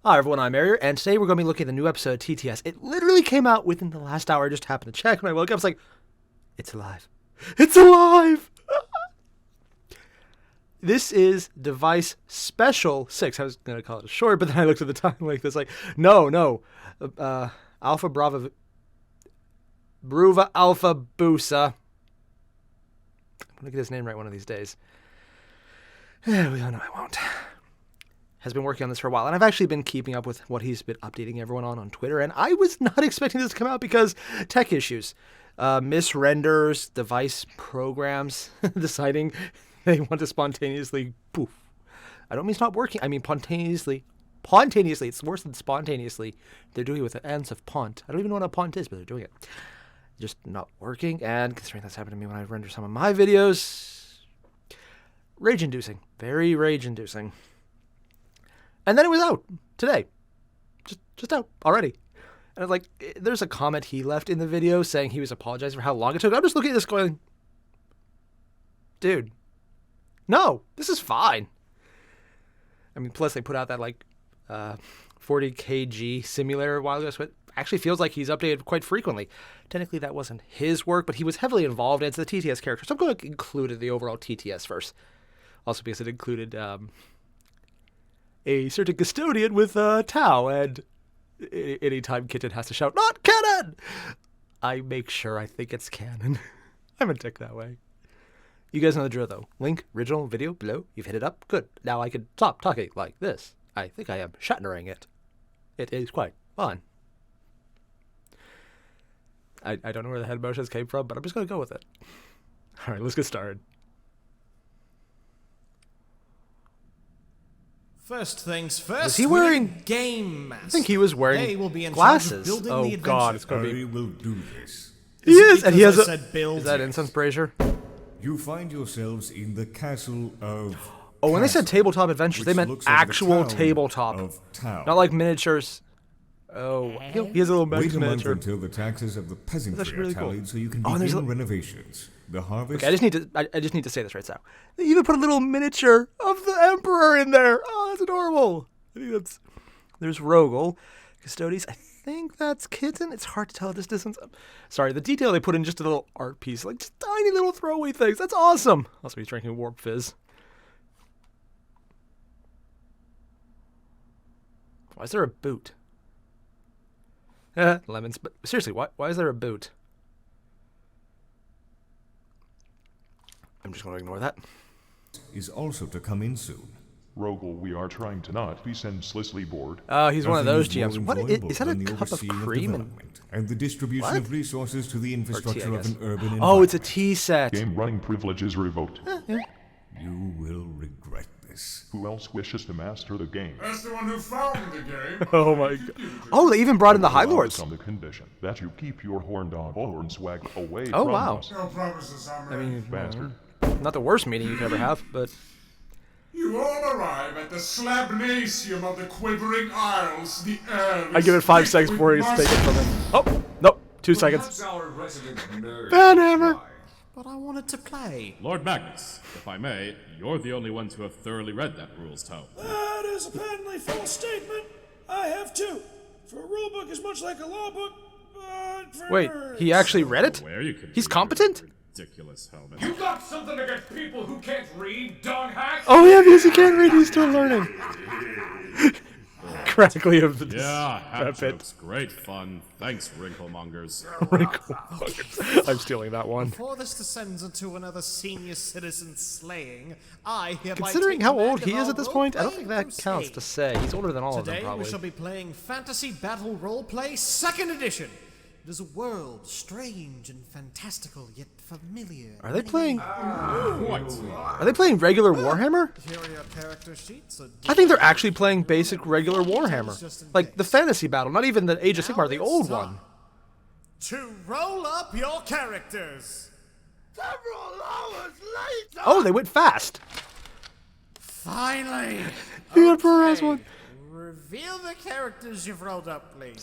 Hi everyone, I'm Airier, and today we're going to be looking at the new episode of TTS. It literally came out within the last hour. I just happened to check. When I woke up, I was like, it's alive. It's alive! This is Device Special 6. I was going to call it a short, but then I looked at the time like this, like, no. Alpha Brava... Bruva Alpha Busa. I'm going to get his name right one of these days. We all know I won't. Has been working on this for a while, and I've actually been keeping up with what he's been updating everyone on Twitter, and I was not expecting this to come out because tech issues. Misrenders, device programs deciding they want to spontaneously poof. I don't mean stop working, I mean spontaneously. Spontaneously, it's worse than spontaneously. They're doing it with the ends of pont. I don't even know what a pont is, but they're doing it. Just not working, and considering that's happened to me when I render some of my videos, rage-inducing. Very rage-inducing. And then it was out today. Just out already. And I was like, there's a comment he left in the video saying he was apologizing for how long it took. I'm just looking at this going, dude, no, this is fine. I mean, plus they put out that 40 kg simulator a while ago, so it actually feels like he's updated quite frequently. Technically, that wasn't his work, but he was heavily involved as the TTS character. So I'm going to include the overall TTS first. Also because it included... a certain custodian with Tau, and anytime Kitten has to shout, "Not canon!" I make sure I think it's canon. I'm a dick that way. You guys know the drill, though. Link, original video below. You've hit it up. Good. Now I can stop talking like this. I think I am Shatnering it. It is quite fun. I don't know where the head motions came from, but I'm just going to go with it. All right, let's get started. First things first. Was he wearing game mask? I think he was wearing They will be in glasses. charge of building Oh the God, adventure. it's going to be. I will do this. He is, and he has because a. I said build Is that it? incense brazier? You find yourselves in the castle of. Oh, when they said Castle, tabletop adventures, they which meant looks over the actual town tabletop, of Tau. not like miniatures. Oh, he has a little Wait a month miniature. until the taxes of the peasantry That's are really cool. tallied, so you can Oh, and there's begin renovations. The harvest. Okay, I just need to say this right now. They even put a little miniature of the Emperor in there. Oh, that's adorable. I think that's. There's Rogel, Custodes. I think that's Kitten. It's hard to tell at this distance. Sorry, the detail they put in just a little art piece, like just tiny little throwaway things. That's awesome. Also, he's drinking Warp Fizz. Why is there a boot? Lemons. But seriously, why is there a boot? I'm just going to ignore that. Is also to come in soon. Rogel, we are trying to not be senselessly bored. He's one of Nothing those is more GMs. What enjoyable is that? A than the cup of overseeing cream? development and the distribution What? of resources to the Or tea, infrastructure I of guess. an urban environment. Oh, it's a tea set. Game running privileges revoked. You will regret this. Who else wishes to master the game? That's the one who found the game. Oh my god. Oh, they even brought in the High Allow Lords. us on the condition that you keep your horn dog horn swag away Oh, from wow. us, No promises, I'm ready. bastard. Not the worst meeting you could ever have, but You all arrive at the Slabnasium of the Quivering Isles, the air. I give it 5 seconds before he's taken from him. Oh, nope, 2 seconds. Our resident nerd. Banhammer. But I wanted to play. Lord Magnus, if I may, you're the only ones who have thoroughly read that rules tome. That is a patently false statement. I have too. For a rule book is much like a law book, but for Wait, he actually read it? Where you can He's read competent? your ridiculous helmet. You got something against people who can't read, dog hacks? Oh yeah, because he can't read, he's still learning. Crackly of the Yeah, hat that bit. jokes, great fun. Thanks, wrinklemongers. I'm stealing that one. Before this descends into another senior citizen slaying, I hereby Considering take how command old he of is our at this point, I don't think role-playing that counts to crusade. say. He's older than all of them, Today we probably. shall be playing Fantasy Battle Roleplay 2nd Edition. It is a world strange and fantastical, yet familiar. Are they playing? Quite. Are they playing regular Warhammer? Here are your character sheets. So I think they're actually playing basic regular Warhammer, like the fantasy battle, not even the Age of Sigmar, the old one. To roll up your characters. Oh, they went fast. Finally. The Emperor has one. Reveal the characters you've rolled up, please.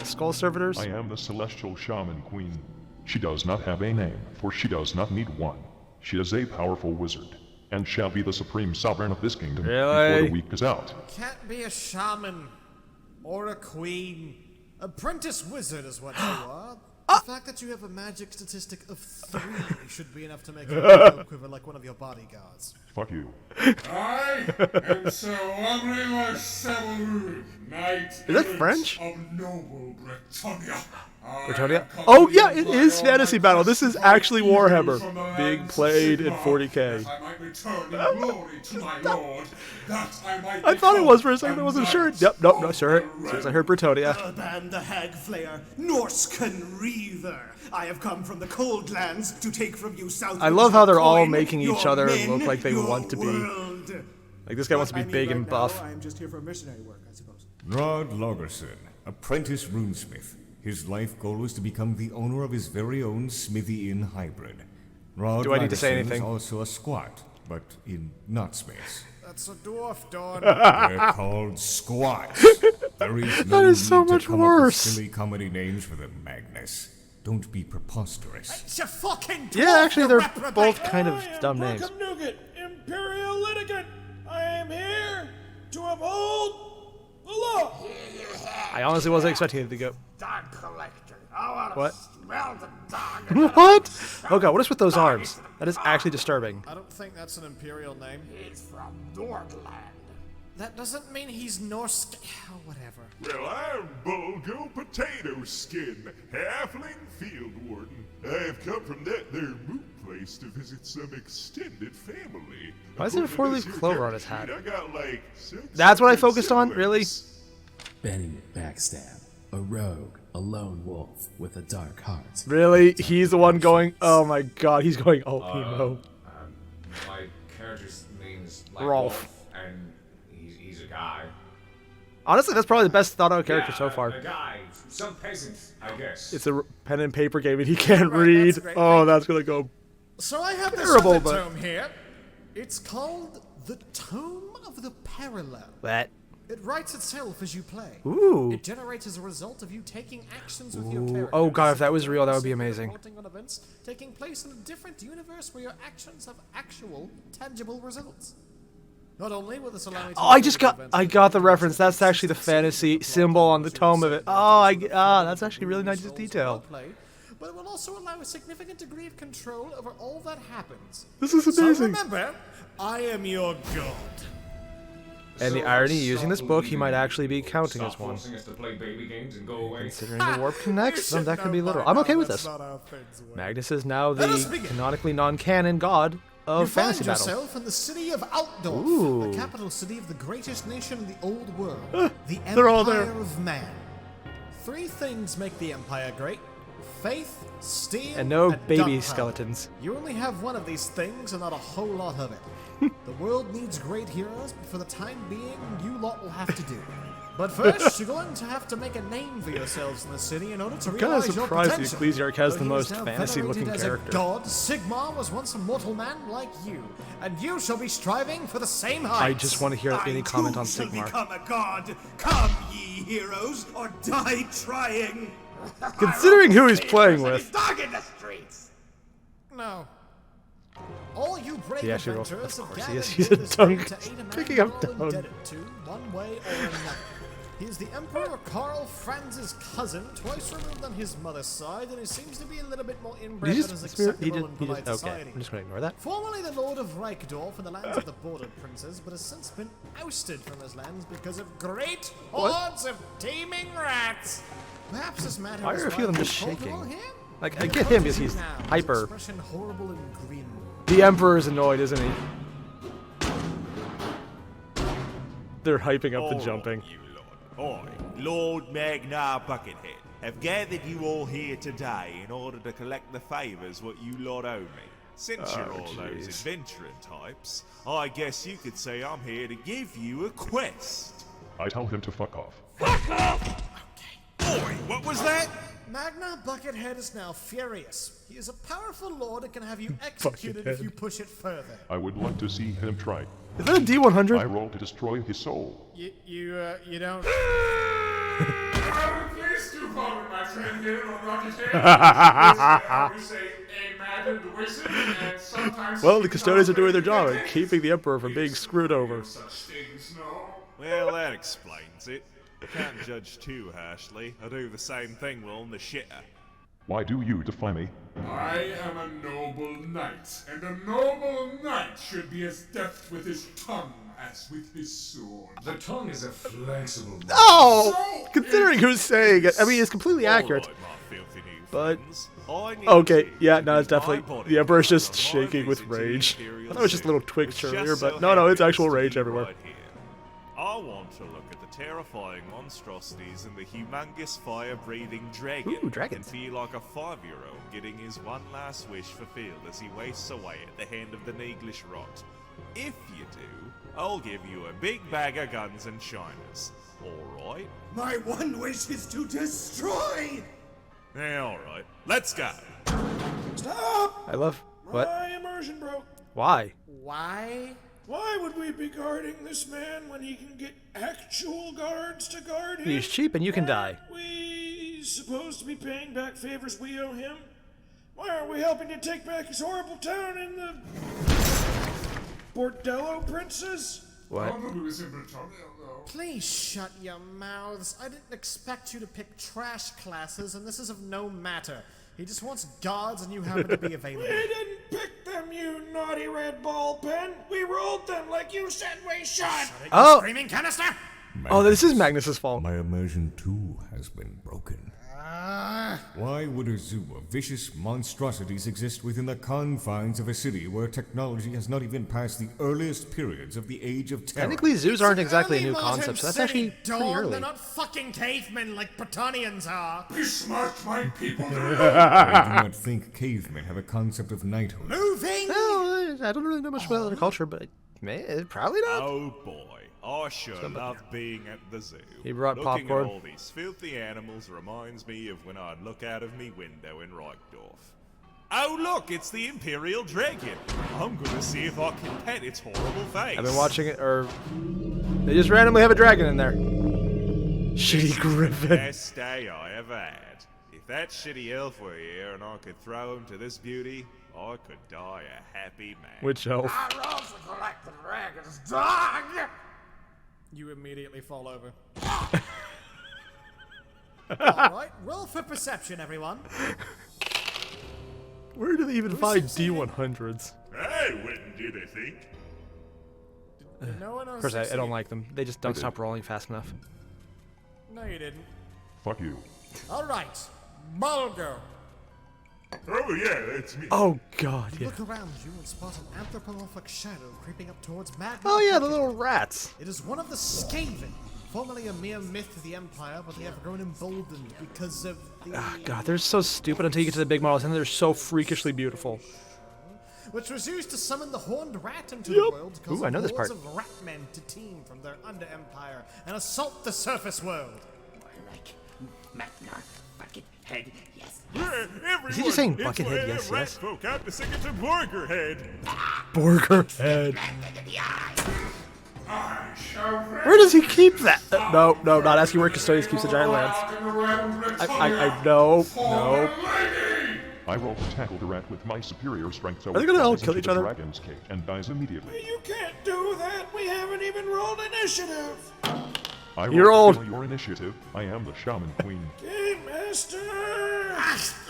Skull servitors. I am the celestial shaman queen. She does not have a name, for she does not need one. She is a powerful wizard. and shall be the supreme sovereign of this kingdom Really? before the week is out. Can't be a shaman or a queen. Apprentice wizard is what you are. The fact that you have a magic statistic of 3 should be enough to make you a quiver like one of your bodyguards. Fuck you. I am Sir Airier Savalud, Knight Is that French? of noble Bretonia. Bretonia? Oh yeah, it is Fantasy Battle. This is actually Warhammer being played in 40K. I might return in glory to my lord, that I might I thought it was for a become second. I a wasn't sure. knight Yep, nope, no, of sure. the As soon as I heard Bretonia. Urban the Hag Flayer, Norscan Reaver. I have come from the cold lands to take from you south. I love how they're all coin, making each your other men, look like they your want to be. world. Like this guy wants to be big and buff. I am just here for missionary work, I suppose. Rod Lagerson, apprentice runesmith. His life goal is to become the owner of his very own Smithy Inn hybrid. Rod Do I need to say Lagerson anything? is also a squat, but in not space. That's a dwarf, Dawn. They're called squats. There is no That is so need to much come up with worse. silly comedy names for them, Magnus. Don't be preposterous. It's a fucking dwarf, Yeah, actually, you they're reprobate. both kind of I am dumb names. Buckham Nougat, Imperial Litigant. I am here to uphold the law. I honestly wasn't expecting it to go. Dog collector. I want to What? smell the dog. What? Oh god, what is with those arms? That is actually disturbing. I don't think that's an imperial name. He's from Nordland. That doesn't mean he's Norse. Oh, whatever. Well, I'm Bulgo Potato Skin, halfling field warden. I've come from that there moot place to visit some extended family. Why is there a According to 4-leaf this clover here on his hat? character sheet, I got like 6 That's what I separate focused on? Really? siblings. Bennett Backstab, a rogue, a lone wolf with a dark heart. Really? He's the one going, oh my god, he's going, oh, emo. My character's name's like Rolf. Wolf, and he's a guy. Honestly, that's probably the best thought out character so far. A guy, some peasant, I guess. It's a pen and paper game and he can't Right, read. that's great. Oh, that's gonna go. So I have this Terrible, other but- tome here. It's called the Tome of the Parallel. That. It writes itself as you play. Ooh. It generates as a result of you taking actions with your character. Oh god, if that was real, that would be amazing. Reporting on events taking place in a different universe where your actions have actual, tangible results. Not only will this allow you to Oh, I record got events the reference. That's actually the fantasy symbol on the tome of it. Oh, that's actually really nice detail. Play, but it will also allow a significant degree of control over all that happens. This is So amazing. remember, I am your god. And the irony, using this book, he might actually be counting as one. Forcing us to play baby games and go away. Considering the warp connects, then that could be literal. I'm okay with this. Magnus is now Let us the begin. canonically non-canon god of You find fantasy battle. yourself in the city of Altdorf, Ooh. the capital city of the greatest nation in the old world, the they're all Empire there. of Man. 3 things make the Empire great: faith, steel, And no baby gunpowder. skeletons. You only have one of these things and not a whole lot of it. The world needs great heroes, but for the time being, you lot will have to do. But first, you're going to have to make a name for yourselves in the city in order to I'm kinda realize your surprised the potential. Ecclesiarch has Though the he is most now fantasy-looking venerated as character. a god, Sigmar was once a mortal man like you, and you shall be striving for the same heights. I just want to hear any comment on shall Sigmar. become a god. Come, ye heroes, or die trying. Considering who he's playing with. Dog in the streets. No. All you brave He actually rolls- adventurers of have course he gathered is. He's here a this dunk. day to aid a man Picking you're up all down. indebted to, one way or another. He is the Emperor Karl Franz's cousin, twice removed on his mother's side, and he seems to be a little bit more inbred He than is just, acceptable in polite okay. society. I'm just gonna ignore that. Formerly the Lord of Reichdorf in the lands of the Border Princes, but has since been ousted from his lands because of great hordes of teeming rats. Perhaps this matter Why is are a few of them just rightly culpable shaking? here? Like, I get him because he's Now, his hyper. expression horrible and grim. The Emperor is annoyed, isn't he? They're hyping up the jumping. I, Lord Magnar Buckethead, have gathered you all here today in order to collect the favours what you lot owe me. Since you're all those jeez. adventuring types, I guess you could say I'm here to give you a quest. I tell him to fuck off. Oi, what was that? Magna Buckethead is now furious. He is a powerful lord and can have you executed if Buckethead. you push it further. I would like to see him try. Is that a D100? I roll to destroy his soul. You don't. Please do call me my friend here on Rocket Head. We say a two-handed wizard, and sometimes Well, the he custodians are doing their job does and keeping the Emperor from being screwed over. such things, no? Well, that explains it. Can't judge too harshly. I do the same thing while on the shitter. Why do you defy me? I am a noble knight, and a noble knight should be as deft with his tongue as with his sword. The tongue is a flexible. Oh! Considering who's saying it, I mean, it's completely accurate. Alright, my filthy new But friends. I need okay, to yeah, no, it's use my definitely body the Emperor's just to my shaking with visit to rage. Imperial I thought it was just Zoo, little twigs which earlier, just but so no, it's happens actual to rage be everywhere. right here. I want to look at the terrifying monstrosities and the humongous fire-breathing dragon. Ooh, dragons. And feel like a 5-year-old getting his one last wish fulfilled as he wastes away at the hand of the Neglish rot. If you do, I'll give you a big bag of guns and chinas. Alright? My one wish is to destroy! Yeah, alright. Let's go! Stop! I love what? My immersion broke. Why? Why? Why would we be guarding this man when he can get actual guards to guard him? He's cheap and you can die. Aren't we supposed to be paying back favors we owe him? Why aren't we helping to take back his horrible town in the Bordello Princess? What? Probably was in Britannia, though. Please shut your mouths. I didn't expect you to pick trash classes, and this is of no matter. He just wants guards, and you happen to be We available. didn't pick them, you naughty red ball pen. We rolled them like you said we should. Oh! Screaming canister! Oh, this is Magnus's fault. My immersion too has been broken. Why would a zoo of vicious monstrosities exist within the confines of a city where technology has not even passed the earliest periods of the Age of Terror? Technically, zoos aren't exactly a new Early modern concept, so that's city, actually pretty dog. early. They're not fucking cavemen like Bretonians are. Be smart, my people. I do not think cavemen have a concept of knighthood. Moving! Well, I don't really know much about their culture, but probably not. Oh boy, I sure love being at the zoo. He brought Looking popcorn. at all these filthy animals reminds me of when I'd look out of me window in Reichdorf. Oh look, it's the Imperial Dragon. I'm gonna see if I can pet its horrible face. I've been watching it, or they just randomly have a dragon in there. Shitty Griffin. Best day I ever had. If that shitty elf were here and I could throw him to this beauty, I could die a happy man. Which elf? I rose to collect the dragon's dog! You immediately fall over. Alright, roll for perception, everyone. Where do they even find D100s? I wouldn't do they think? No one else Of course, I don't succeeded. like them. They just don't stop rolling fast enough. No, you didn't. Fuck you. Alright, Bulgo. Oh yeah, that's me. Oh god, yeah. Look around you and spot an anthropomorphic shadow creeping up towards Magna. Oh yeah, the little rats. It is one of the Skaven, formerly a mere myth of the Empire, but they have grown emboldened because of the... Oh god, they're so stupid until you get to the big models, and they're so freakishly beautiful. which was used to summon the horned rat into Yep. the world to cause Ooh, I know this hordes part. of rat men to team from their under-empire and assault the surface world. Like Magna Buckethead, yes. Is he just saying Buckethead, yes, rat yes? folk out to sing it to Borgerhead. Borgerhead. I shall Where does he keep that? No, no, not asking where Custodius keeps the giant lance. I no. I roll to tackle the rat with my superior strength so Are they it gonna all flies kill into each the other? dragon's cage and dies immediately. You can't do that. We haven't even rolled initiative. I roll You're to old. kill your initiative. I am the shaman queen. Game Master.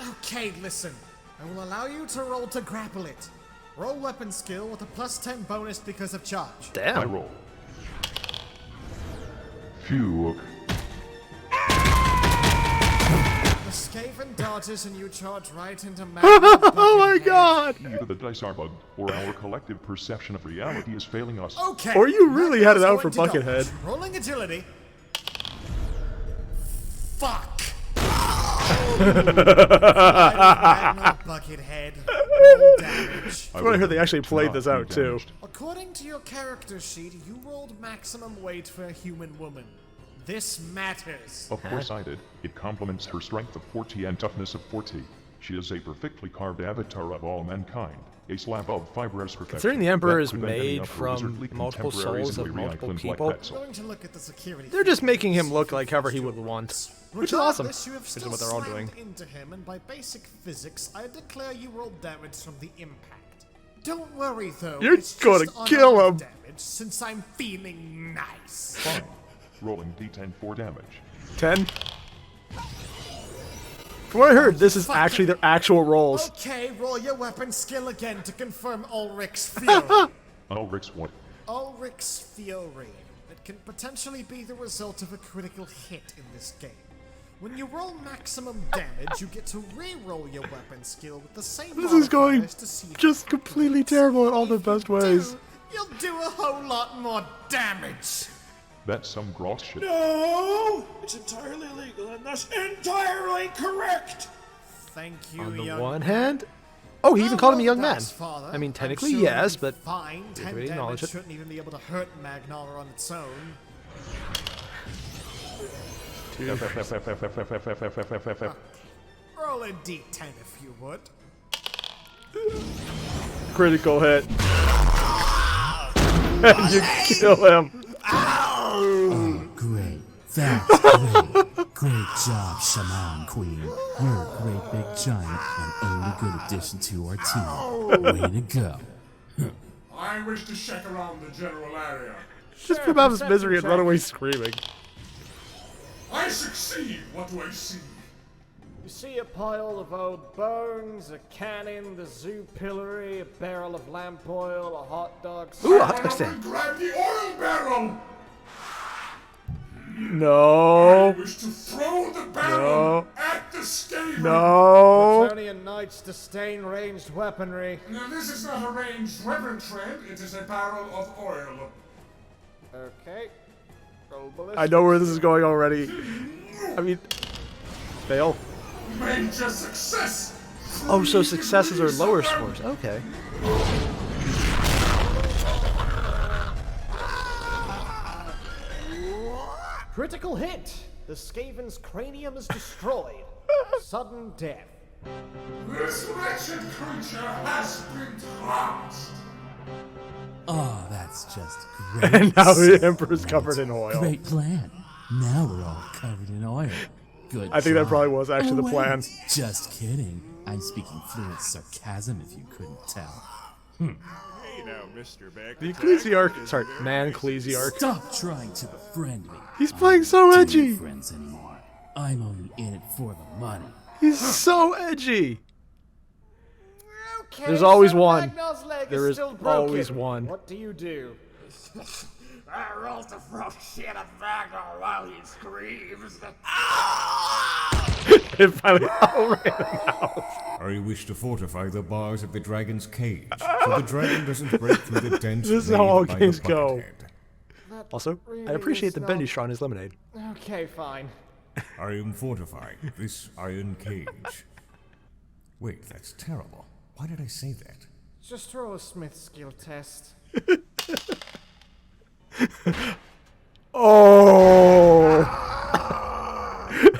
Okay, listen. I will allow you to roll to grapple it. Roll weapon skill with a +10 bonus because of charge. I Damn. roll. Phew. The Skaven dodges and you charge right into Magna. Oh my god! Either the dice are bugged, or our collective perception of reality is failing us. Okay. Or you really had it out for Magna's going to Buckethead. dodge. Rolling agility. Fuck. Magna Buckethead. Roll damage. I want to hear they actually played Not this be out too. damaged. According to your character sheet, you rolled maximum weight for a human woman. This matters. Of course I did. It complements her strength of 40 and toughness of 40. She is a perfectly carved avatar of all mankind, a slab of fibrous perfection. Considering the Emperor that is could prevent any made upper from wizardly multiple contemporaries souls and of weary multiple icons like people, Petzel. Going to look at the security. they're just making him look like however he would want, which is awesome. Regardless, you have Which is still what they're all doing. slammed into him, and by basic physics, I declare you rolled damage from the impact. Don't worry though. You're it's gonna just kill unarmed him. Damage, since I'm feeling nice. Fine. Rolling d10 for damage. 10. From what I heard, this is actually their actual rolls. Okay, roll your weapon skill again to confirm Ulrich's Fury. Ulrich's what? Ulrich's Fury. It can potentially be the result of a critical hit in this game. When you roll maximum damage, you get to re-roll your weapon skill with the same This is going modifiers to see if just it completely terrible in all the best ways. You'll do a whole lot more damage. That's some gross shit. No! It's entirely legal and thus entirely correct! Thank you, On the young one man. hand, oh, he even called him a young man. Thanks, Father. I mean, I'm technically sure yes, it'll but be fine. 10 we damage acknowledge it. shouldn't even be able to hurt Magnar on its own. Roll a d10 if you would. Critical hit. And you kill him. Oh, great. That's great. Great job, Shaman Queen. You're a great big giant and only good addition to our team. Way to go. I wish to check around the general area. Just put him out of his misery and run away screaming. I succeed. What do I see? You see a pile of old bones, a cannon, the zoo pillory, a barrel of lamp oil, a hot dog stand. Ooh, a hot dog stand. Grab the oil barrel. No. I wish to throw the barrel at the Skaven. No. Plutonian knights disdain ranged weaponry. Now this is not a ranged weapon trend. It is a barrel of oil. Okay. Roll ballistic. I know where this is going already. I mean, fail. Major success. Oh, so successes are lower scores. Okay. Critical hit! The Skaven's cranium is destroyed. Sudden death. This wretched creature has been tossed. Oh, that's just great. And now the Emperor's covered in oil. Great plan. Now we're all covered in oil. Good I think that job. probably was actually the wait, plan. Just kidding. I'm speaking fluent sarcasm if you couldn't tell. Hey now, Mr. Beck. The Ecclesiarch, sorry, man Ecclesiarch. Stop trying to befriend me. He's playing so Don't edgy. need friends anymore. I'm only in it for the money. He's so edgy. Okay, There's always so one. Magnar's leg There is still broken. always one. What do you do? I roll to throw shit at Magnar while he screams. It finally all ran out. I wish to fortify the bars of the dragon's cage, so the dragon doesn't break through the dents This is made how all by the games go. buckethead. Also, really I appreciate is the not- bendy straw in his lemonade. Okay, fine. I am fortifying this iron cage. Wait, that's terrible. Why did I say that? Just roll a Smith skill test. Oh!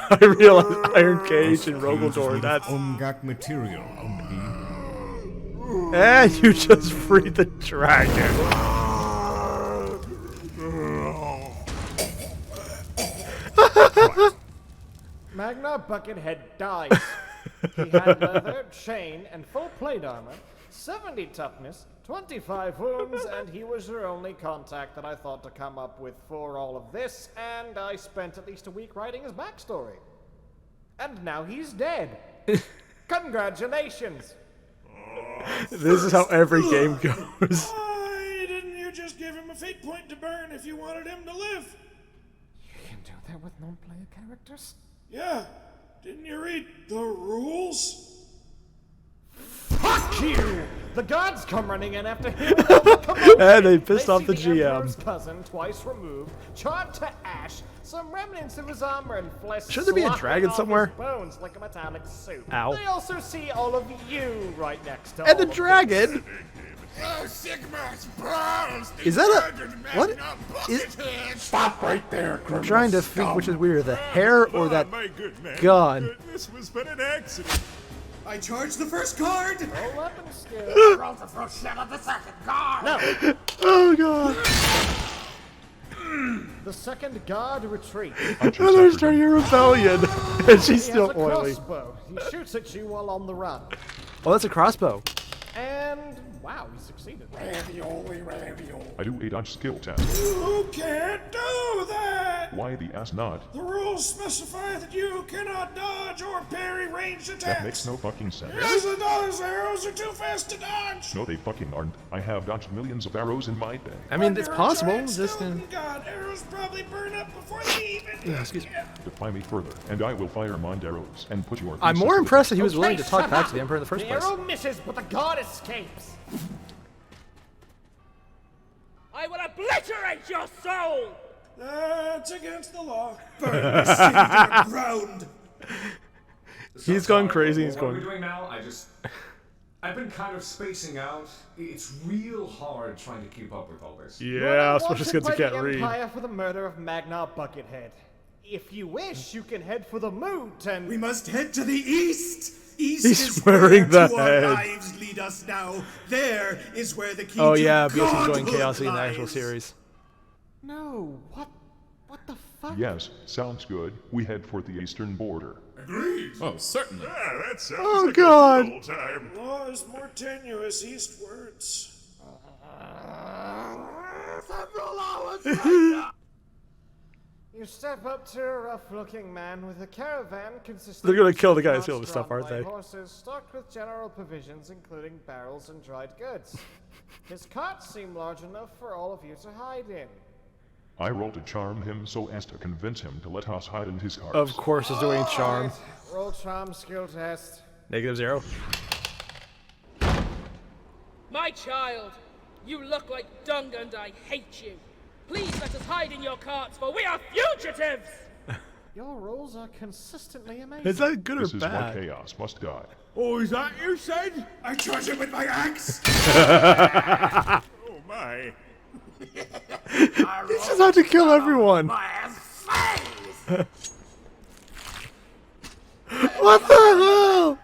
I realized Iron Cage and Rogaldor. That's Umgak material. and you just freed the dragon. Magnar Buckethead dies. He had leather, chain, and full plate armor, 70 toughness, 25 wounds, and he was your only contact that I thought to come up with for all of this, and I spent at least a week writing his backstory. And now he's dead. Congratulations! This is how every game goes. Why didn't you just give him a fate point to burn if you wanted him to live? You can do that with non-player characters? Yeah. Didn't you read the rules? Fuck you! The gods come running in after him. And they pissed off the see Emperor's GM. cousin, twice removed, charred to ash, some remnants of his armor and flesh. Shouldn't there be a slopping dragon off somewhere? His bones like a metallic soup. Ow. They also see all of you right next to And the all of dragon. Oh, Sigmar's balls! Is that a what? Is, Stop right there, I'm trying to think which is weirder, the hair or that my good man. gun. This was but an accident. I charge the first card! Roll weapon skill. Roll to throw shit at the second guard. No. Oh god. The second guard retreats. And they're starting a rebellion. And she's He still has a oily. crossbow. He shoots at you while on the run. Oh, that's a crossbow. And wow, he succeeded. Ravioli, ravioli. I do a dodge skill test. You can't do that! Why the ass not? The rules specify that you cannot dodge or parry ranged attacks. That makes no fucking sense. Yes, it does. Arrows are too fast to dodge. No, they fucking aren't. I have dodged millions of arrows in my day. I mean, it's You're a possible. giant Just skeleton god. Arrows probably burn up before they even. excuse me. Defy me further, and I will fire mind arrows and put your. I'm more impressed that he was willing to talk back to the Emperor in the first The place. arrow misses, but the guard escapes. I will obliterate your soul! That's against the law. Burn the city to the ground! He's going crazy. He's What are we going. doing now? I've been kind of spacing out. It's real hard trying to keep up with all this. Yeah, especially Wanted since by you can't the read. Empire for the murder of Magnar Buckethead. If you wish, you can head for the moot and. We must head to the east! East He's is where wearing the to our head. lives lead us now. There is where the key Oh to yeah, because he's godhood going chaosy in the actual lies. series. No, what the fuck? Yes, sounds good. We head for the eastern border. Agreed. Oh, certainly. Yeah, that sounds Oh, like God. a good old time. Law is more tenuous eastwards. Several hours later. You step up to a rough-looking man with a caravan consisting They're gonna of kill the guy carts who's stealing the stuff, drawn aren't by they? Horses stocked with general provisions, including barrels and dried goods. His carts seem large enough for all of you to hide in. I roll to charm him so as to convince him to let us hide in his cart. Of course, he's doing charm. Alright, roll charm skill test. -0. My child, you look like dung and I hate you. Please let us hide in your carts, for we are fugitives! Your rolls are consistently amazing. Is that good or This is why bad? chaos must die. Oh, is that you said? I charge him with my axe! Oh my. He's just out to kill everyone. What the hell?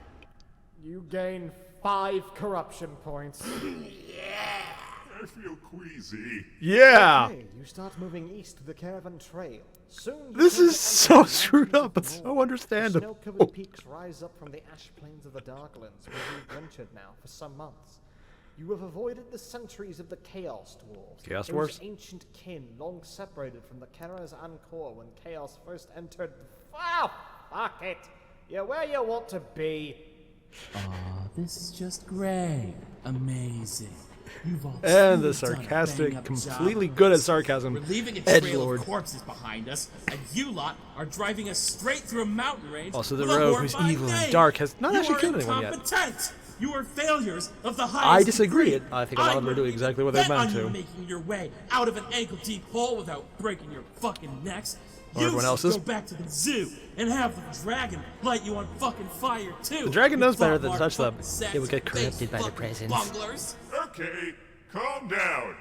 You gain 5 corruption points. I feel queasy. Yeah. Okay, you start moving east to the caravan trail. Soon you This come is to so enter the screwed mountains up, but of so Moor. understandable. The snow-covered peaks rise up from the ash plains of the Darklands, where you've ventured now for some months. You have avoided the centuries of the Chaos Dwarves. Chaos those Dwarves? ancient kin long separated from the Kara's Ankor when Chaos first entered the... Ah, fuck it! You're where you want to be. Aw, this is just great. Amazing. You've all And the truly done a sarcastic, bang-up completely job. good at sarcasm. We're leaving a Edgelord. trail of corpses behind us, and you lot are driving us straight through a mountain range. Also, the with a rogue, who's horrifying evil and name. dark, has not You actually are killed anyone yet. incompetent. You are failures of the highest I disagree. degree. I think a lot of them are doing exactly what they're Bet meant on you to. making your way out of an ankle-deep hole without breaking your fucking necks. Or You everyone should else's. go back to the zoo and have the dragon light you on fucking fire too. The dragon knows You better than to thought touch them. Mark sex It would get face corrupted by the fucking presence. bunglers. Okay, calm down.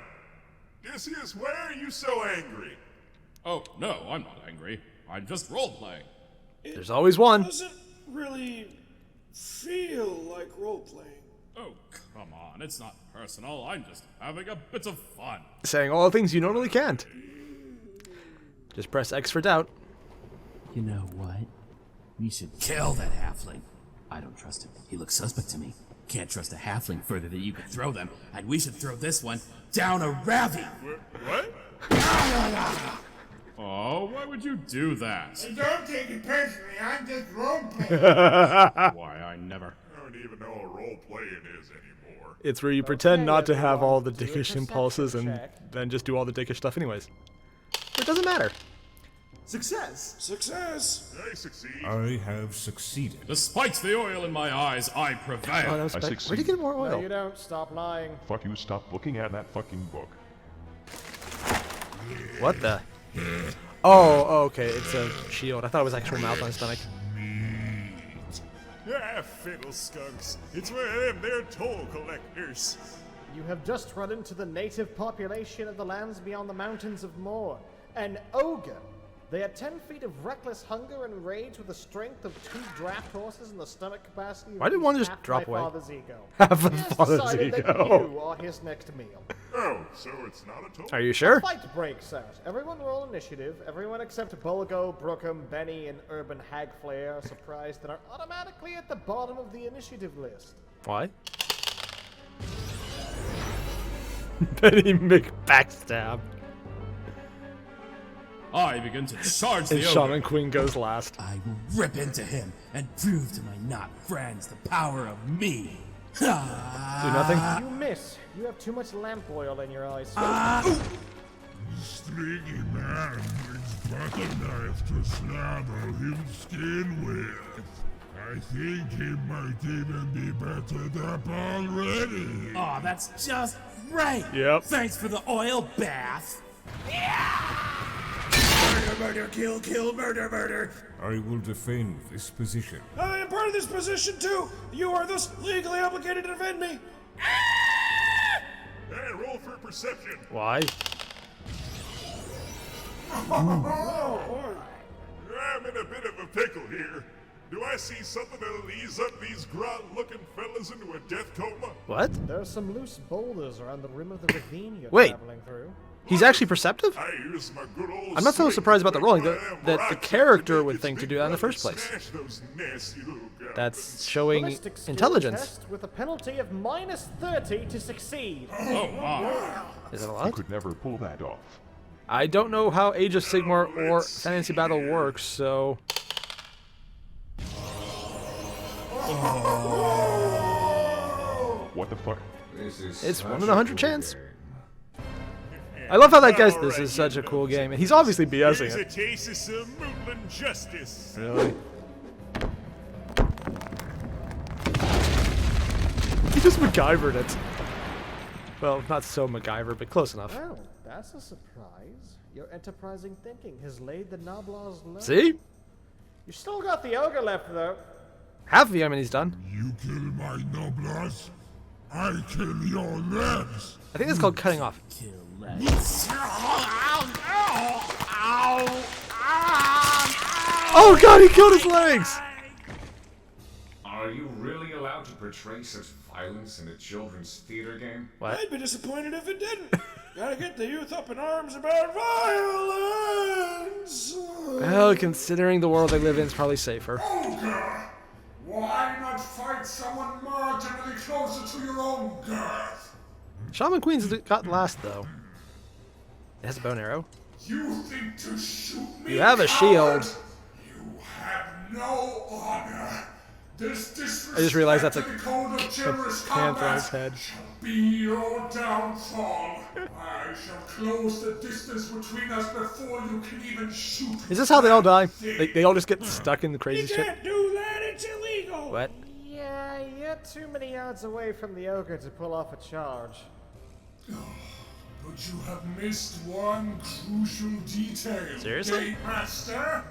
Decius, why are you so angry? Oh, no, I'm not angry. I'm just role-playing. There's always one. Doesn't really feel like role-playing. Oh, come on, it's not personal. I'm just having a bit of fun. Saying all the things you normally can't. Just press X for doubt. You know what? We should kill that halfling. I don't trust him. He looks suspect to me. Can't trust a halfling further than you can throw them, and we should throw this one down a ravi. What? Oh, why would you do that? Hey, don't take it personally. I'm just role-playing. Why, I never... I don't even know what role-playing is anymore. It's where you pretend not to have all the do a dickish perception impulses and check. then just do all the dickish stuff anyways. It doesn't matter. Success! Success! I succeed. I have succeeded. Despite the oil in my eyes, I prevail. Oh, that was I bad. succeed. Where'd you get more No, oil? you don't. Stop lying. Fuck you, stop looking at that fucking book. What the? Oh, okay. It's a shield. I thought it was actual mouth on his stomach. Ah, fiddle skunks. It's one of them, they're toll collectors. You have just run into the native population of the lands beyond the mountains of Moor. An ogre. They had 10 feet of reckless hunger and rage with the strength of 2 draft horses and the stomach capacity of Why didn't one just half drop my away? father's ego. Half of He has father's decided that ego. you are his next meal. Oh, so it's not a total. Are you sure? A fight breaks out. Everyone roll initiative. Everyone except Bulgo, Brookham, Benny, and Urban Hagflare are surprised and are automatically at the bottom of the initiative list. Why? Benny McBackstab. I begin to charge the And ogre. Shaman Queen goes last. I will rip into him and prove to my not friends the power of me. Do nothing? You miss. You have too much lamp oil in your eyes. Stringy man brings butter knife to slabber him skin with. I think he might even be buttered up already. Oh, that's just right. Yep. Thanks for the oil bath. Murder, murder, kill, kill, murder, murder. I will defend this position. I am part of this position too. You are thus legally obligated to defend me. Hey, roll for perception. Why? Oh, boy. I'm in a bit of a pickle here. Do I see something that'll ease up these grunt-looking fellas into a death coma? What? There are some loose boulders around the rim of the ravine you're Wait. traveling through. He's actually perceptive? I use my good old I'm not so swing surprised about the to rolling, break that one of the them rocks character and would make think its to big do that in the brother first place. smash those nasty little goblins. That's showing Ballistic skill intelligence. test with a penalty of -30 to succeed. Oh, wow. Is that a You lot? could never pull that off. I don't know how Age of Sigmar or Fantasy Battle works, so... What the fuck? It's 1 in 100 chance. I love how that guy's... This is such a cool game. And he's obviously BSing Here's a it. taste of some Mootland justice. Really? He just MacGyvered it. Well, not so MacGyver, but close enough. Well, that's a surprise. Your enterprising thinking has laid the Noblars low. See? You still got the ogre left, though. Half of the enemy's done. You kill my noblars, I kill your legs. I think that's called cutting off. Oh god, he killed his legs! Are you really allowed to portray such violence in a children's theater game? What? I'd be disappointed if it didn't. Gotta get the youth up in arms about violence. Well, considering the world they live in is probably safer. Ogre! Why not fight someone marginally closer to your own girth? Shaman Queen's got last, though. It has a bow and arrow. You think to shoot me? You have a shield. You have no honor. This disrespect I just realized that's a to the code of chivalrous panther on his combat head. shall be your downfall. I shall close the distance between us before you can even shoot. Is this how they all die? They all just get stuck in the crazy You shit? can't do that. It's illegal. What? Yeah, you're too many yards away from the ogre to pull off a charge. But you have missed one crucial detail. Seriously? Game Master.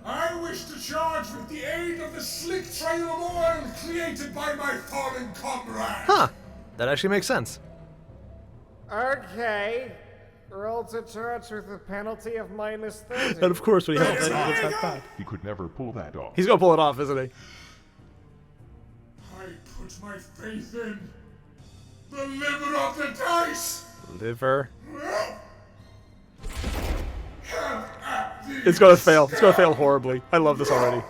I wish to charge with the aid of the slick trail of oil created by my fallen comrade. Huh. That actually makes sense. Okay. Roll to charge with a penalty of -30. And of course, when he helps, he gets that back. He could never pull that off. He's gonna pull it off, isn't he? I put my faith in the liver of the dice. Liver. Have at thee. It's gonna fail. It's gonna fail horribly. I love this already.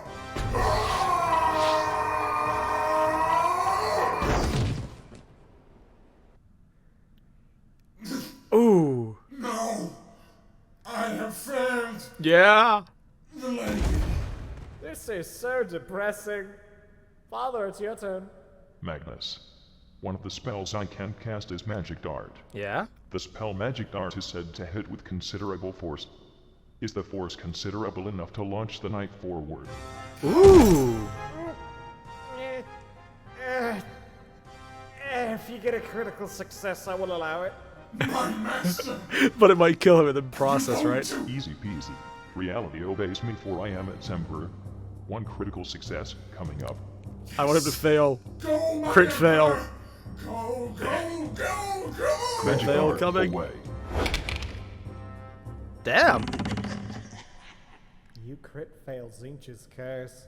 Ooh. No. I have failed. Yeah. The lady. This is so depressing. Father, it's your turn. Magnus. One of the spells I can cast is Magic Dart. Yeah? The spell Magic Dart is said to hit with considerable force. Is the force considerable enough to launch the knight forward? Ooh. If you get a critical success, I will allow it. My master. But it might kill him in the process, right? Easy peasy. Reality obeys me, for I am its emperor. One critical success coming up. I want him to fail. Go, my Crit fail. emperor. Go, go, go, go. Crit fail Dart coming. away. Damn. crit fail Zinch's curse.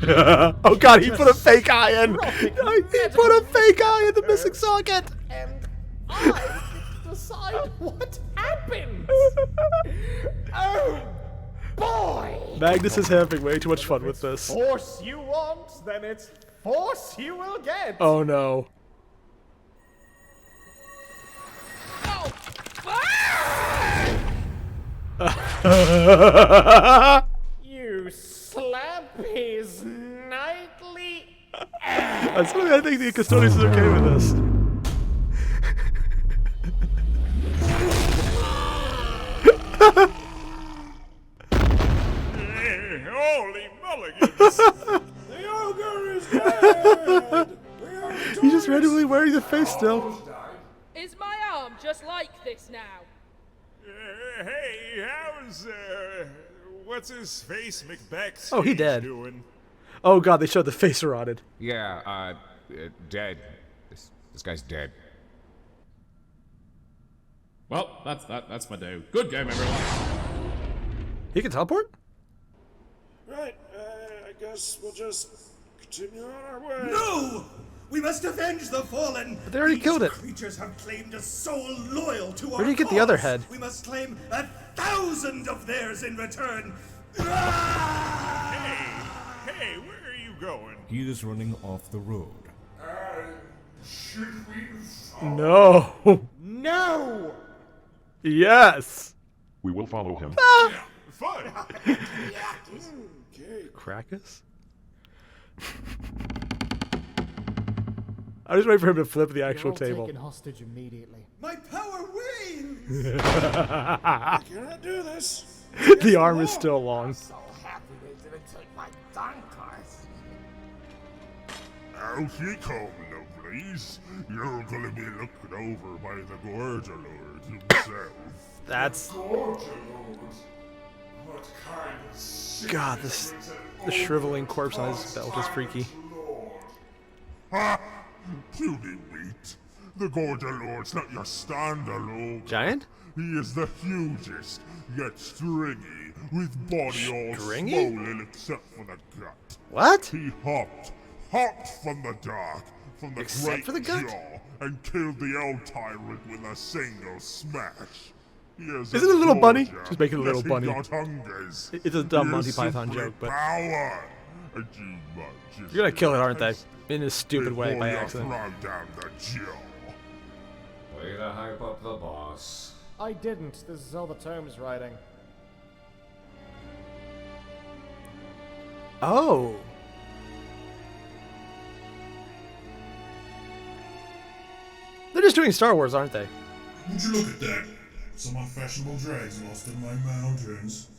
Oh god, he put a fake eye in! He put a fake eye in the missing socket! And I decide what happens! Oh boy! Magnus is having way too much fun with this. Force you want, then it's force you will get! Oh no. You slap his nightly I think the custodians is okay with this. Holy mulligans! The ogre is dead! He's just randomly wearing the face still. Is my arm just like this now? Hey, how's, what's his face, Macbeth? Oh, he dead. Doing? Oh god, they showed the face rotted. Yeah, dead. This guy's dead. Well, that's my day. Good game, everyone. He can teleport? Right, I guess we'll just continue on our way. No! We must avenge the fallen! But they already killed it. Creatures have claimed a soul loyal to our Where did he get the cause. other head? We must claim 1,000 of theirs in return! Hey, where are you going? He is running off the road. Should we No. No! Yes. We will follow him. Fun! Crackus? I was waiting for him to flip the actual You're all table. taken hostage immediately. My power wanes! I cannot do this. The arm is still long. So happy they didn't take my Dunkars. Out you come, lovelies. You're gonna be looked over by the Gorger Lord himself. That's... Gorger Lord? What kind of sick God, the shriveling corpse on his belt is freaky. Ha! Puny wheat. The Gorger Lord's not your standalone. Giant? He is the hugest, yet stringy, with body all Stringy? swollen except for the gut. What? He hopped from the dark, from the Except great for the gut? jaw, and killed the old tyrant with a single smash. He is Isn't it a little bunny? soldier, Just make it a little yet he bunny. got hungers. It's a dumb He Monty is Python simply joke, but... Power, and you must just You're gonna kill it, aren't they? In a stupid way, before by you accident. throw down the jaw. Way to hype up the boss. I didn't. This is all the Tomes writing. Oh. They're just doing Star Wars, aren't they? Would you look at that? Some unfashionable drags lost in my mountains.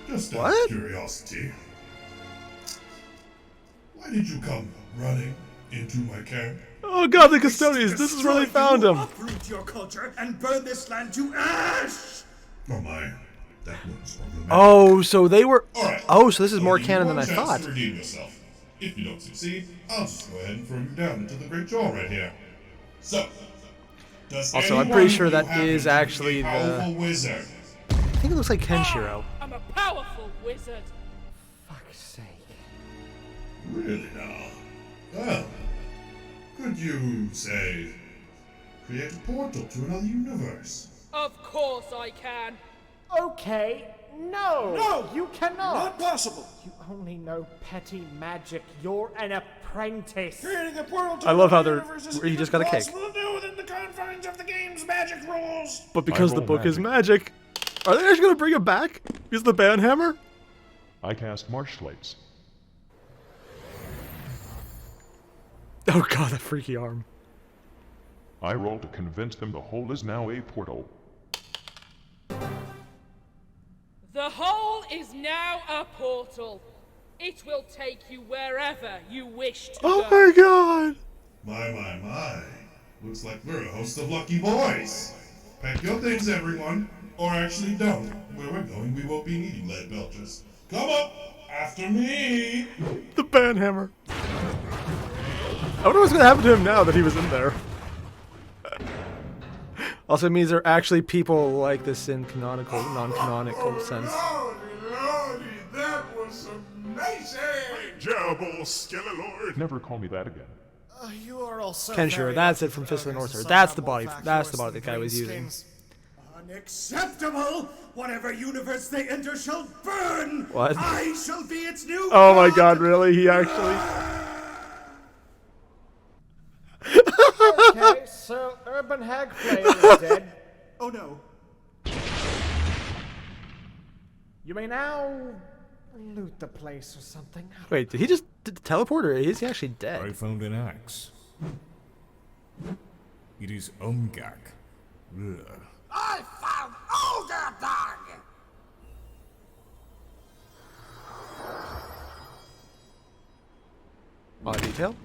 Just out What? of curiosity. Why did you come running into my camp? Oh god, the custodians! This is where they found him! Uproot your culture and burn this land to ash! Oh my, that one's problematic. Oh, so they were... Alright. Oh, so this is more I'll give you canon than I one chance thought. to redeem yourself. If you don't succeed, I'll just go ahead and throw you down into the Great Jaw right here. So, does Also, I'm anyone pretty sure who that happens is to be actually a powerful wizard? I think it looks like Kenshiro. I'm a powerful wizard. Fuck's sake. Really now? Well, could you, say, create a portal to another universe? Of course I can. Okay, no! No! You cannot! Not possible. You only know petty magic. You're an apprentice. Creating a portal to I love how another they're- universe is he just got a cake. impossible to do within the confines of the game's magic rules. But because I the roll book is magic, are they actually gonna bring him back? Is the banhammer? I cast Marsh Slates. Oh god, that freaky arm. I roll to convince them the hole is now a portal. The hole is now a portal. It will take you wherever you wish to Oh go. my god! My. Looks like we're a host of lucky boys. Pack your things, everyone. Or actually don't. Where we're going, we won't be needing lead belchers. Come up! After me! The banhammer. I wonder what's gonna happen to him now that he was in there. Also, it means there are actually people like this in canonical, non-canonical sense. Lordy, that was amazing! Great job, old Skellelord. Never call me that again. You are also Kenshiro, that's it from Fist of the North Star. That's the body. That's the body the guy was using. Unacceptable! Whatever universe they enter shall burn! What? I shall be its new Oh my god! god, really? He actually... Okay, so Urban Hag Player is dead. Oh no. You may now loot the place or something. Wait, did he just teleport or is he actually dead? I found an axe. It is Umgak. Ugh. I found Ogre Odd detail?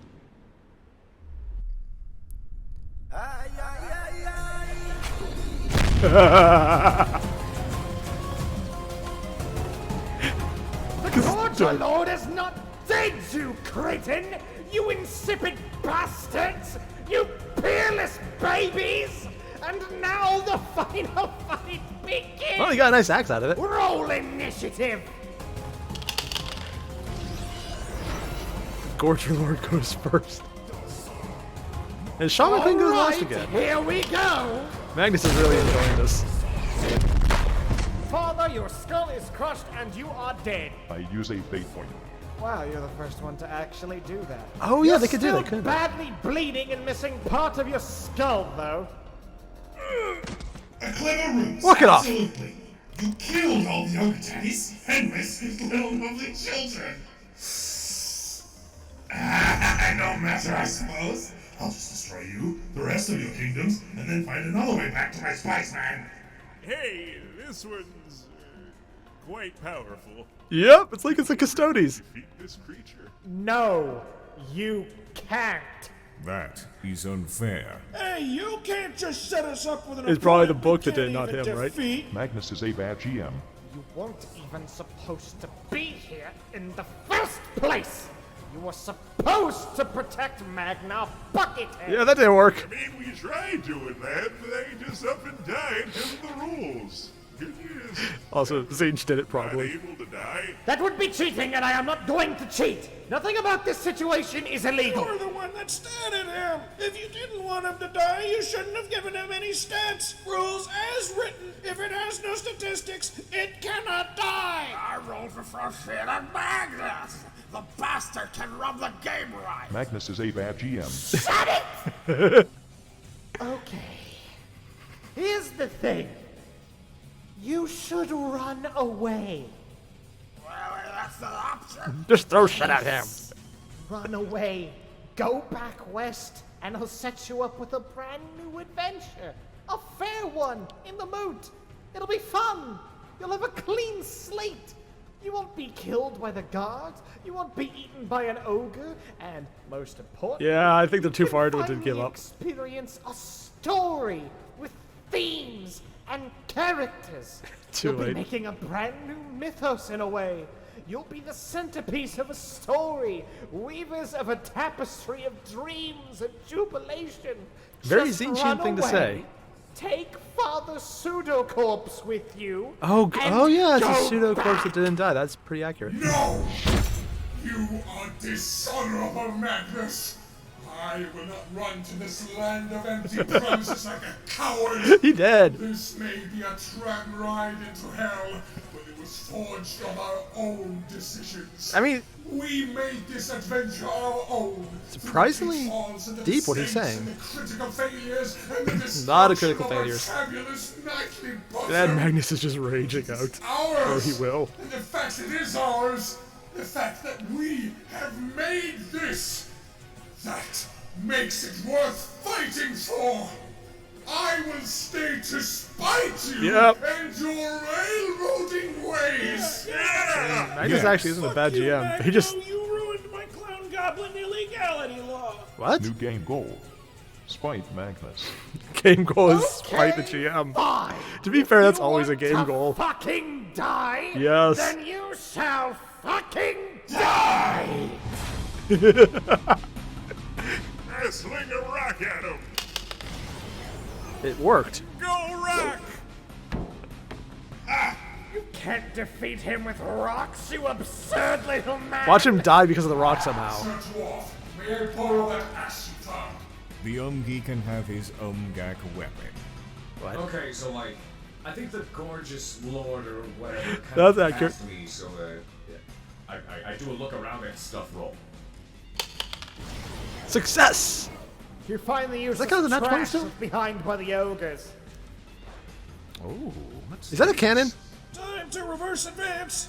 The Lord is not dead, you cretin! You insipid bastards! You peerless babies! And now the final fight begins! Well, he got a nice axe out of it. Roll initiative! Gorger Lord goes first. And Shaman Queen goes last again. Here we go! Magnus is really enjoying this. Father, your skull is crushed and you are dead. I use a fate point. Wow, you're the first one to actually do that. Oh yeah, You're they could do still that, couldn't they? badly bleeding and missing part of your skull, though. A clever ruse. Walk it off. Absolutely. You killed all the ogre daddies and rescued little lovely children. No matter, I suppose. I'll just destroy you, the rest of your kingdoms, and then find another way back to my spice man. Hey, this one's quite powerful. Yep, it's like it's the Custodes. Defeat this creature. No, you can't. That is unfair. Hey, you can't just set us up with an It's probably the opponent book we that did, can't not even him, right? defeat. Magnus is a bad GM. You weren't even supposed to be here in the first place. You were supposed to protect Magna Buckethead. Yeah, that didn't work. I mean, we tried doing that, but they just up and died because of the rules. Good news. Also, Zinch did it Not probably. able to die. That would be cheating, and I am not going to cheat. Nothing about this situation is illegal. You're the one that statted him. If you didn't want him to die, you shouldn't have given him any stats. Rules as written. If it has no statistics, it cannot die. I rolled for fresh shit at Magnus. The bastard can run the game right. Magnus is a bad GM. Shut it! Okay. Here's the thing. You should run away. Well, that's the option. Just throw shit at him. Run away. Go back west, and I'll set you up with a brand new adventure. A fair one, in the moot. It'll be fun. You'll have a clean slate. You won't be killed by the guards. You won't be eaten by an ogre. And most important, Yeah, I think they're too far to finally give up. experience a story with themes and characters. Too You'll be late. making a brand new mythos in a way. You'll be the centerpiece of a story, weavers of a tapestry of dreams and jubilation. Very Just Zinchian run thing to away, say. Take Father Pseudocorpse with you. Oh, and yeah, it's a go pseudo corpse back. that didn't die. That's pretty accurate. No! You are dishonorable, Magnus. I will not run to this land of empty promises like a coward. He did. This may be a tram ride into hell, but it was forged of our own decisions. I mean, we made this adventure our own. surprisingly deep what he's saying. Not a critical failures. And Magnus is just raging out. Or he will. And the fact it is ours, the fact that we have made this, that makes it worth fighting for. I will stay to spite you and your railroading ways. Yeah. Magnus actually isn't a bad GM. He just... You ruined my clown goblin illegality law. What? New game goal. Spite Magnus. Game goal is spite the GM. Fine. To be fair, that's You always a want game to goal. Fucking die? Yes. Then you shall fucking die. Sling a rock at him. It worked. Go Rack! You can't defeat him with rocks, you absurd little man! Watch him die because of the rock somehow. Dwarf, may I borrow that axe you found? The Umgi can have his Umgak weapon. What? Okay, so like, I think the gorgeous lord or whatever kind That's of accurate. asked me, so I do a look around and stuff roll. Success! You're finally that useless kind of the nat 20 trash still? left behind by the ogres. Oh, is that a cannon? Time to reverse advance.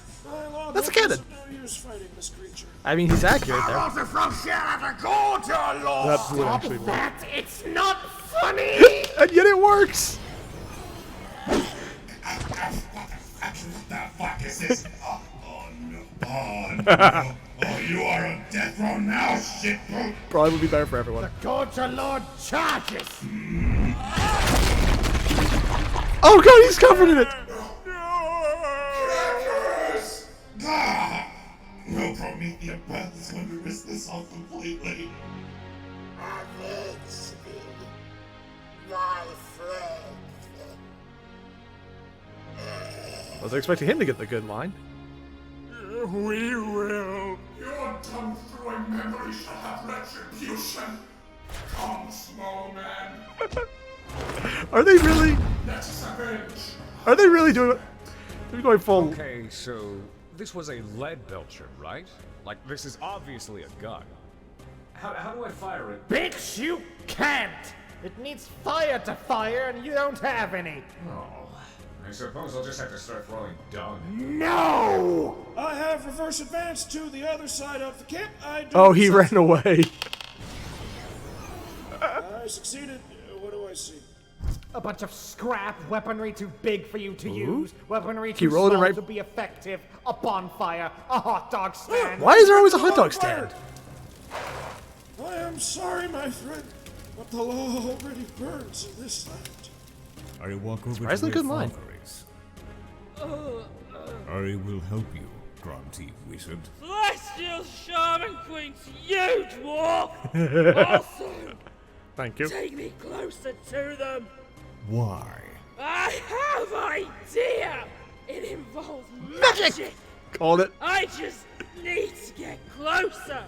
That's a cannon. No use fighting this creature. I mean, he's accurate there. Out from Sierra to Gorger, Lord! That would actually work. That it's not funny! And yet it works! What the fuck is this? Oh no. Oh no. Oh, you are on death row now, shit boot. Probably would be better for everyone. Gorger Lord charges! Oh god, he's covered in it! Ah! No Promethean breaths when we risk this all completely. Avenge me, my friend. Wasn't expecting him to get the good line. We will. Your tongue throwing memory shall have retribution. Come, small man. Are they really? Let us avenge. Are they really doing it? They're going full. Okay, so this was a lead belcher, right? Like, this is obviously a gun. How do I fire it? Bitch, you can't! It needs fire to fire, and you don't have any. Oh, I suppose I'll just have to start throwing dung. No! I have reverse advance to the other side of the camp. Oh, he ran away. I succeeded. What do I see? A bunch of scrap weaponry too big for you to use, weaponry He too rolled it small right- to be effective, a bonfire, a hot dog stand. Why is there always a hot dog stand? I am sorry, my friend, but the law already burns in this land. Ari, walk over to Surprisingly where good line. father is. Ari will help you, grunty wizard. Celestial Shaman Queen to you, dwarf! Also, Thank you. take me closer to them. Why? I have idea. It involves magic. Called it. I just need to get closer.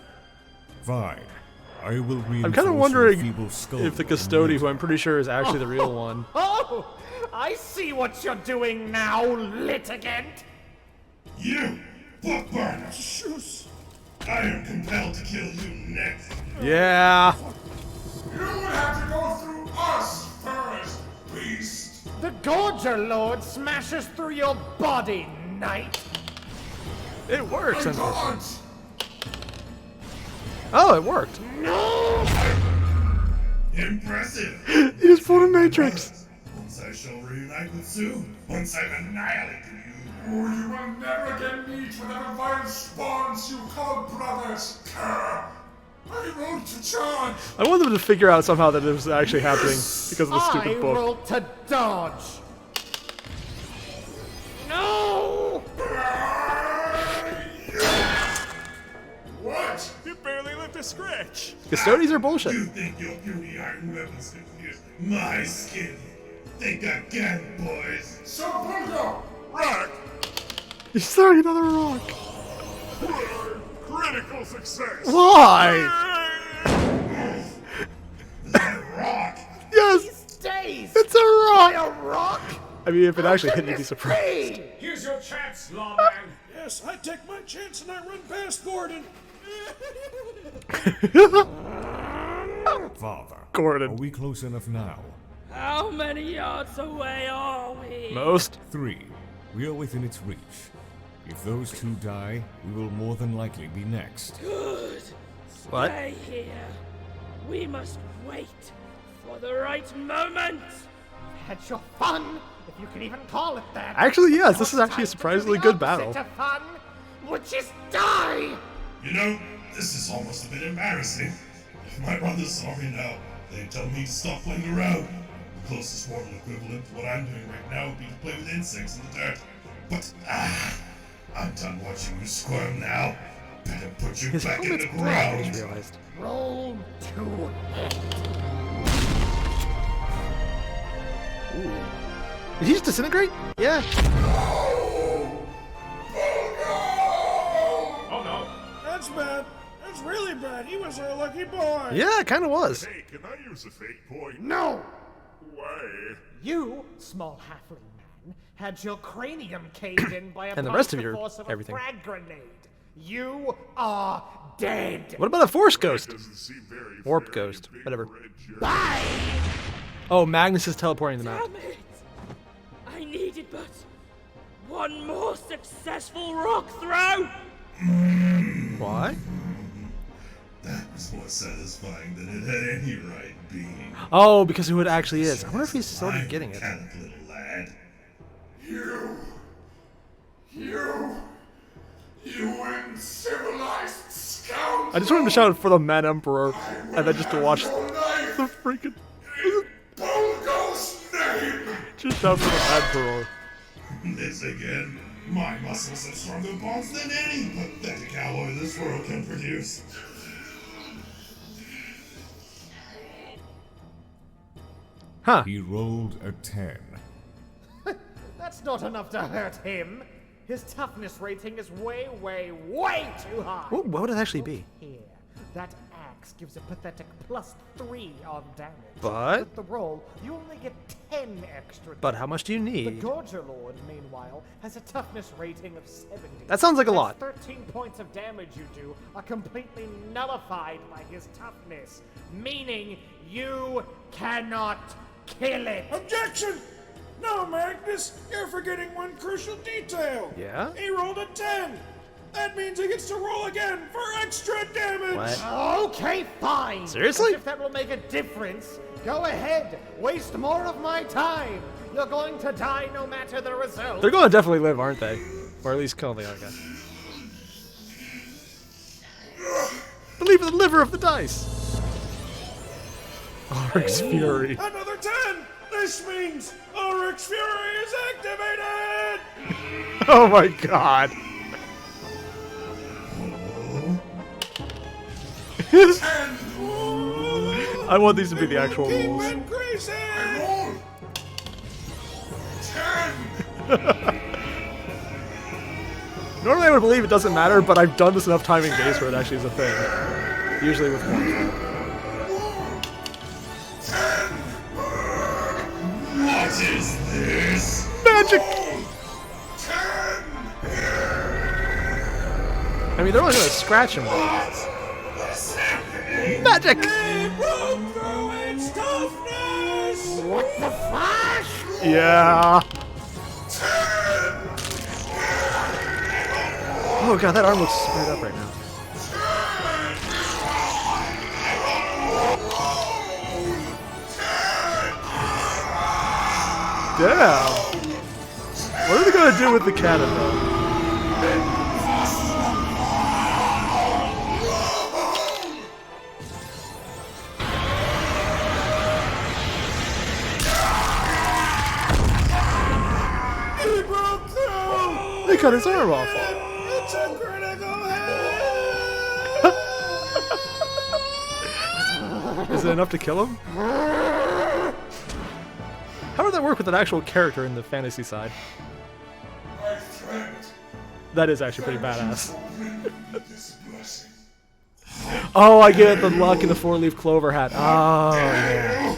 Fine. I will reinforce I'm kind of your wondering feeble skull if the and custodian, who I'm pretty sure is actually the real one. Oh! I see what you're doing now, litigant! You, book burner. Shoes. I am compelled to kill you next. Yeah. You would have to go through us first, beast. The Gorger Lord smashes through your body, knight! It works. My unfortunately. God. Oh, it worked. Impressive. He just pulled a matrix. Once I shall reunite with Sue. Once I've annihilated you. Oh, you will never again meet whatever vile spawns you call brothers. Grr. I rolled to charge. I want them to figure out somehow that it was actually happening because of the I stupid book. rolled to dodge! No! What? You barely left a scratch. Custodians are bullshit. You think your puny iron weapons can pierce my skin? Think again, boys. So, Bulgo, Rock. He's throwing another rock. Critical success. Why? Rock. Yes. Days! It's a rock. A rock? I mean, if it actually hit, you'd be surprised. Here's your chance, lawman. Yes, I take my chance and I run past Gordon. Father. Gordon. Are we close enough now? How many yards away are we? Most. 3. We are within its reach. If those two die, we will more than likely be next. Good. What? Stay here. We must wait for the right moment. Had your fun, if you can even call it that. Actually, yes, this is actually a surprisingly good battle. Opposite of fun, which is die! You know, this is almost a bit embarrassing. If my brothers saw me now, they'd tell me to stop playing around. The closest mortal equivalent to what I'm doing right now would be to play with insects in the dirt. But, I'm done watching you squirm now. Better put you His back in the helmet's black, I ground. just realized. Roll to hit. Did he just disintegrate? Yeah. Oh no. That's bad. That's really bad. He was our lucky boy. Yeah, it kind of was. Hey, can I use a fake point? No! Why? You, small halfling man, had your cranium caved in by a And the rest of the your force of everything. a frag grenade. You are dead. What about a force ghost? Doesn't seem very Warp fair, ghost. you big Whatever. red jerk. Bye! Oh, Magnus is teleporting them out. Damn it! I needed but one more successful rock throw! Why? That was more satisfying than it had any right being. Oh, because who it actually is. I wonder if he's already getting it. Mechanic, little lad. You uncivilized scoundrel! I just wanted to shout for the Mad Emperor, and then just to watch the freaking... Bulgo's name! Just shout for the Mad Emperor. This again. My muscles have stronger bones than any pathetic alloy this world can produce. Huh. He rolled a 10. That's not enough to hurt him. His toughness rating is way, way, way too high. What would it actually be? Here, that axe gives a pathetic +3 on damage. But- With the roll, you only get 10 extra. But how much do you The need? Gorger Lord, meanwhile, has a toughness rating of 70. That sounds like a His lot. 13 points of damage you do are completely nullified by his toughness, meaning you cannot kill it. Objection! No, Magnus, you're forgetting one crucial detail. Yeah? He rolled a 10. That means he gets to roll again for extra damage. What? Okay, fine. Seriously? As if that will make a difference. Go ahead, waste more of my time. You're going to die no matter the result. They're going to definitely live, aren't they? Or at least kill the other guy. Believe in the liver of the dice. Oryx Fury. Another 10. This means Ulrich's Fury is activated. Oh my god. I want these to be the actual rules. Keep increasing. Normally I would believe it doesn't matter, but I've done this enough time in games where it actually is a thing. Usually with one. What is this? Magic! I mean, they're only gonna scratch him, though. Magic! He broke through its toughness. What the flash? Yeah. Oh god, that arm looks screwed up right now. Damn. What are they gonna do with the cannon, though? He broke through. They cut his arm off. It's a critical hit. Is it enough to kill him? How would that work with an actual character in the fantasy side? My friend, That is actually pretty badass. Oh, I get the luck in the four-leaf clover hat. Oh, yeah.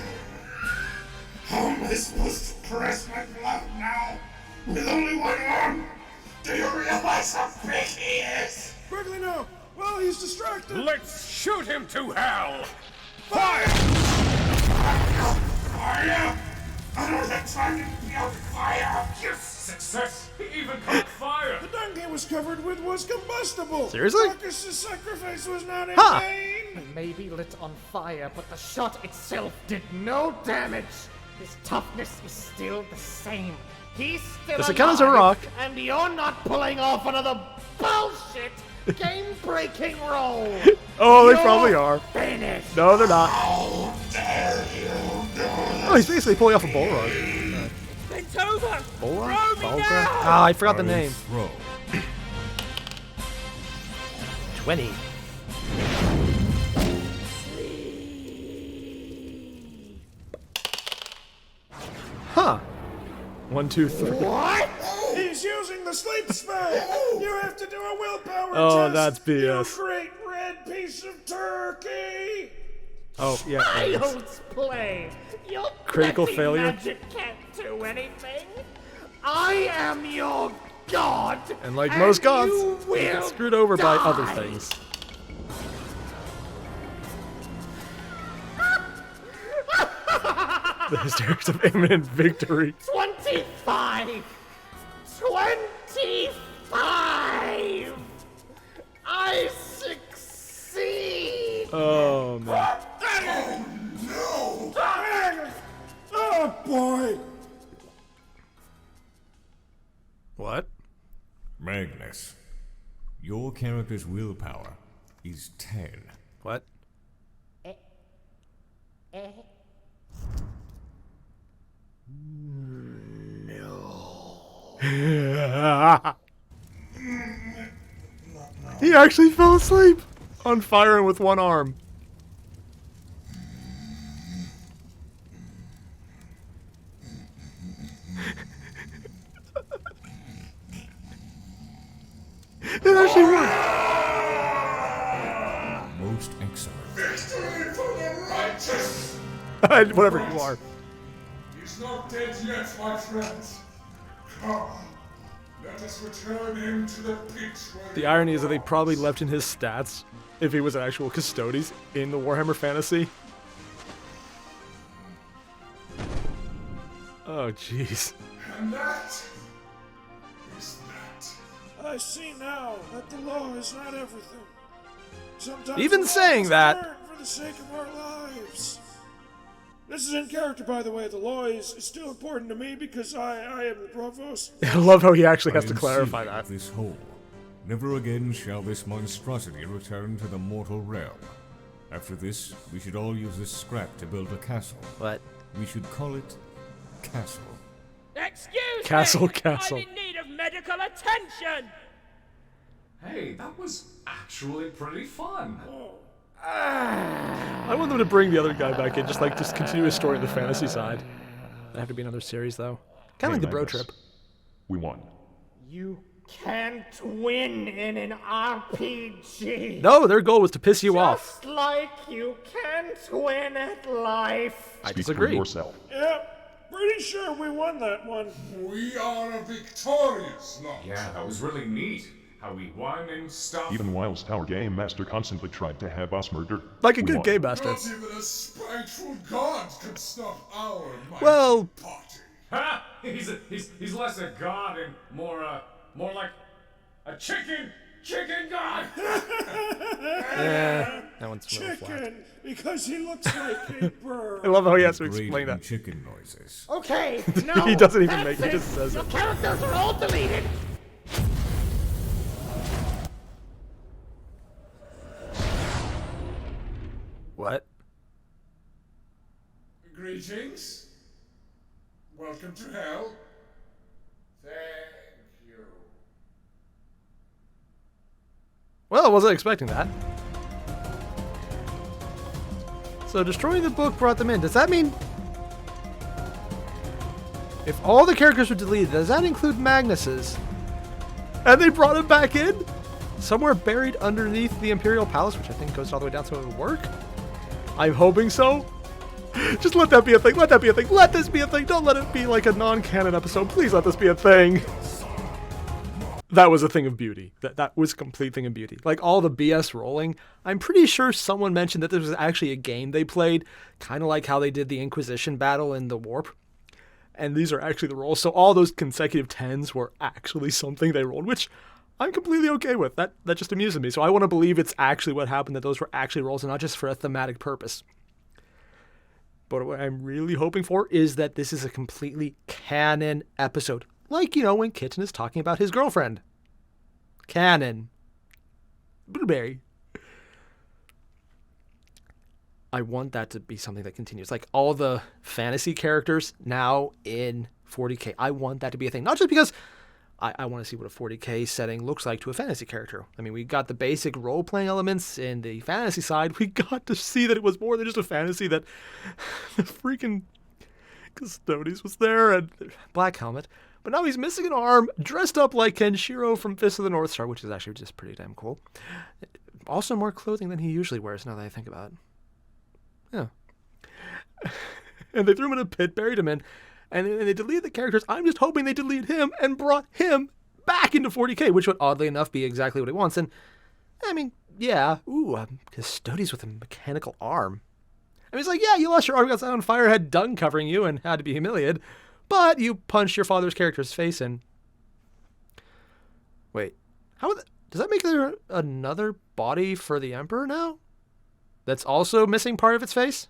How am I supposed to press my bluff now? With only one arm? Do you realize how big he is? Quickly now. Well, he's distracted. Let's shoot him to hell! Fire! Fire! Another time to be on fire! Yes, success! He even caught fire! The dung he was covered with was combustible. Seriously? Marcus's sacrifice was not in Ha! vain. It may be lit on fire, but the shot itself did no damage. His toughness is still the same. He's still Does it count as a alive, rock? And you're not pulling off another bullshit game-breaking roll. Oh, they You're probably are. Finished. No, they're not. How dare you do Oh, he's basically pulling off a bull rug. It's over. Bull rug? Throw me Bull now. rug? Ah, I forgot the Arrow name. Throw. 20. Huh. 1, 2, 3. What? He's using the sleep spell. You have to do a willpower test. Oh, that's BS. You great red piece of turkey. Oh, yeah. Child's play. Your Critical petty failure. magic can't do anything. I am your god. And like most gods, you they get will screwed over by other die. things. The hysterics of imminent victory. 25. 25. I succeed. Oh, man. Oh, no. Oh, boy. What? Magnus, your character's willpower is 10. What? He actually fell asleep on fire and with one arm. It actually worked. Most excellent. Victory for the righteous! Whatever you are. He's not dead yet, my friends. Come, let us return him to the pit where The irony is that they probably left in his stats if he was an actual Custodes in the Warhammer Fantasy. Oh, jeez. And that is that. I see now that the law is not everything. Sometimes Even the law saying must that- burn for the sake of our lives. This is in character, by the way. The law is still important to me because I am the provost. I love how he actually has I to am clarify sealed that. This hole. Never again shall this monstrosity return to the mortal realm. After this, we should all use this scrap to build a castle. What? We should call it Castle. Excuse Castle, me! castle. I'm in need of medical attention! Hey, that was actually pretty fun. I want them to bring the other guy back in, just continue his story on the fantasy side. That'd have to be another series, though. Kind of like the bro Magnus, trip. We won. You can't win in an RPG. No, their goal was to piss you off. Just like you can't win at life. I Speak disagree. for yourself. Yeah, pretty sure we won that one. We are a victorious lot. Yeah, that was really neat. How we won and stuff. Even whilst our game master constantly tried to have us murdered. Like a we good won. game master. Not even a spiteful god can stop our mighty Well- party. Ha! He's less a god and more like a chicken god. Yeah, that one's a little flat. Chicken, because he looks like a bird. I love how he has to Great explain in that. chicken noises. Okay, no. He doesn't even that's make it, he just says Your it. characters are all deleted. What? Greetings. Welcome to hell. Thank you. Well, I wasn't expecting that. So destroying the book brought them in. Does that mean... If all the characters were deleted, does that include Magnus's? And they brought him back in? Somewhere buried underneath the Imperial Palace, which I think goes all the way down so it would work? I'm hoping so. Just let that be a thing. Let that be a thing. Let this be a thing. Don't let it be like a non-canon episode. Please let this be a thing. That was a thing of beauty. That was a complete thing of beauty. Like all the BS rolling, I'm pretty sure someone mentioned that this was actually a game they played, kind of like how they did the Inquisition battle in the Warp. And these are actually the rolls. So all those consecutive 10s were actually something they rolled, which I'm completely okay with. That just amuses me. So I want to believe it's actually what happened, that those were actually rolls and not just for a thematic purpose. But what I'm really hoping for is that this is a completely canon episode. Like, when Kitten is talking about his girlfriend. Canon. Blueberry. I want that to be something that continues. Like all the fantasy characters now in 40K. I want that to be a thing. Not just because I want to see what a 40K setting looks like to a fantasy character. I mean, we got the basic role-playing elements in the fantasy side. We got to see that it was more than just a fantasy, that the freaking Custodes was there, and black helmet. But now he's missing an arm, dressed up like Kenshiro from Fist of the North Star, which is actually just pretty damn cool. Also more clothing than he usually wears, now that I think about it. Yeah. And they threw him in a pit, buried him in, and they deleted the characters. I'm just hoping they delete him and brought him back into 40k, which would oddly enough be exactly what he wants. And, I mean, yeah, Custodes with a mechanical arm. I mean, it's like, yeah, you lost your arm, got set on fire, had dung covering you, and had to be humiliated. But you punched your father's character's face in. Wait, does that make there another body for the Emperor now? That's also missing part of its face?